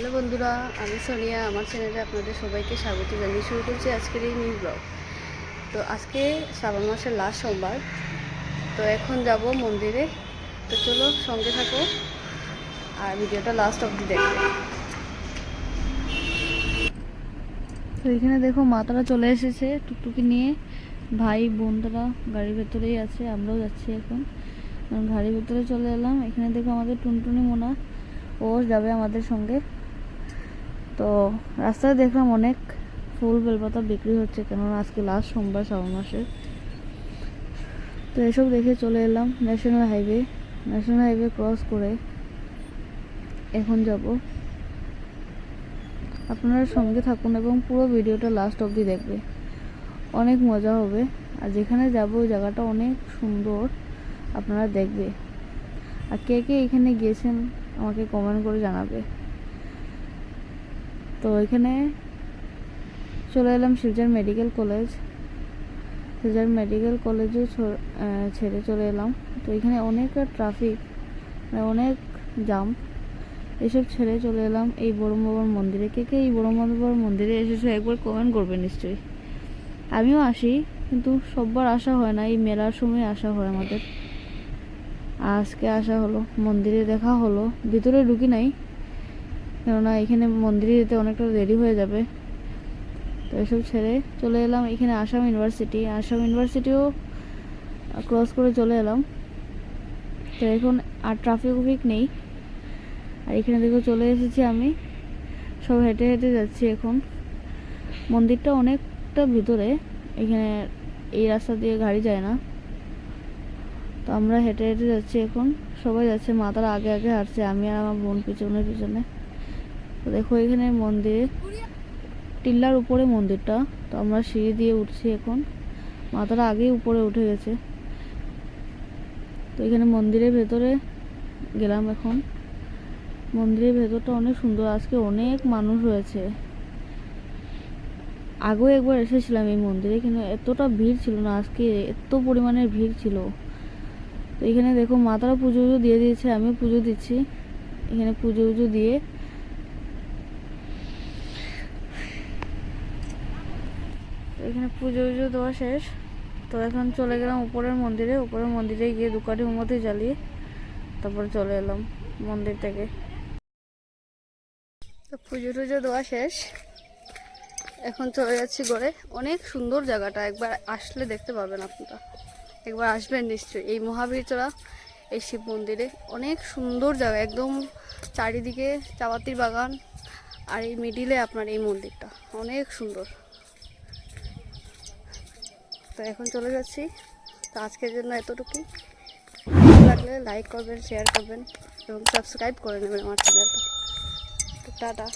Hello বন্ধুরা, আমি সোনিয়া। আমার চ্যানেলে আপনাদের সবাইকে স্বাগত জানিয়ে শুরু করছি আজকের এই নিউ ব্লগ। তো আজকে শ্রাবণ মাসের লাস্ট সোমবার। তো এখন যাব মন্দিরে। তো চলো সঙ্গে থাকো আর ভিডিওটা লাস্ট অবধি দেখবে। তো এখানে দেখো মাতারা চলে এসেছে টুকটুকি নিয়ে। ভাই বোনরা গাড়ির ভেতরেই আছে, আমরাও যাচ্ছি এখন। গাড়ির ভেতরে চলে এলাম। এখানে দেখো আমাদের টুনটুনি মোনা, ও যাবে আমাদের সঙ্গে। তো রাস্তায় দেখলাম অনেক ফুল বেলপাতা বিক্রি হচ্ছে, কেননা আজকে লাস্ট সোমবার শ্রাবণ মাসের। তো এসব দেখে চলে এলাম ন্যাশনাল হাইওয়ে ক্রস করে এখন যাব। আপনারা সঙ্গে থাকুন এবং পুরো ভিডিওটা লাস্ট অবধি দেখবে, অনেক মজা হবে। আর যেখানে যাব ওই জায়গাটা অনেক সুন্দর, আপনারা দেখবে। আর কে কে এখানে গিয়েছেন আমাকে কমেন্ট করে জানাবে। তো এখানে চলে এলাম শিলচর মেডিকেল কলেজও ছেড়ে চলে এলাম। তো এখানে অনেক ট্রাফিক, অনেক জাম, এসব ছেড়ে চলে এলাম এই বড়ম বাবার মন্দিরে। কে কে এই বড়ম বাবার মন্দিরে এসেছে একবার কমেন্ট করবে নিশ্চয়ই। আমিও আসি, কিন্তু সববার আসা হয় না, এই মেলার সময় আসা হয় আমাদের। আজকে আসা হলো, মন্দিরে দেখা হলো। ভিতরে ঢুকি নাই, কেননা এখানে মন্দিরে যেতে অনেকটা দেরি হয়ে যাবে। তো এসব ছেড়ে চলে এলাম এখানে আসাম ইউনিভার্সিটিও ক্রস করে চলে এলাম। তো এখন আর ট্রাফিক নেই। আর এখানে দেখো চলে এসেছি আমি, সব হেঁটে হেঁটে যাচ্ছি এখন। মন্দিরটা অনেকটা ভিতরে, এখানে এই রাস্তা দিয়ে গাড়ি যায় না। তো আমরা হেঁটে হেঁটে যাচ্ছি এখন, সবাই যাচ্ছে। মাতারা আগে আগে হাঁটছে, আমি আর আমার বোন পিছনে পিছনে। তো দেখো এখানে মন্দিরে টিল্লার উপরে মন্দিরটা। তো আমরা সিঁড়ি দিয়ে উঠছি এখন, মাতারা আগেই উপরে উঠে গেছে। তো এখানে মন্দিরের ভেতরে গেলাম এখন। মন্দিরের ভেতরটা অনেক সুন্দর, আজকে অনেক মানুষ হয়েছে। আগেও একবার এসেছিলাম এই মন্দিরে, কিন্তু এতটা ভিড় ছিল না, আজকে এত পরিমাণের ভিড় ছিল। তো এখানে দেখো মাতারা পুজো দিয়ে দিয়েছে, আমিও পুজো দিচ্ছি। এখানে পুজো দিয়ে এখানে পুজো দেওয়া শেষ। তো এখন চলে গেলাম উপরের মন্দিরে গিয়ে দুকাটি মোমবাতি জ্বালিয়ে তারপরে চলে এলাম মন্দির থেকে। তো পুজো দেওয়া শেষ, এখন চলে যাচ্ছি ঘরে। অনেক সুন্দর জায়গাটা, একবার আসলে দেখতে পাবেন আপনারা, একবার আসবেন নিশ্চয়ই। এই মহাবীরচরা এই শিব মন্দিরে অনেক সুন্দর জায়গা, একদম চারিদিকে চাপাতির বাগান, আর এই মিডিলে আপনার এই মন্দিরটা অনেক সুন্দর। তো এখন চলে যাচ্ছি। তো আজকের জন্য এতটুকুই। ভালো লাগলে লাইক করবেন, শেয়ার করবেন এবং সাবস্ক্রাইব করে নেবেন আমার চ্যানেলটা। তো টাটা।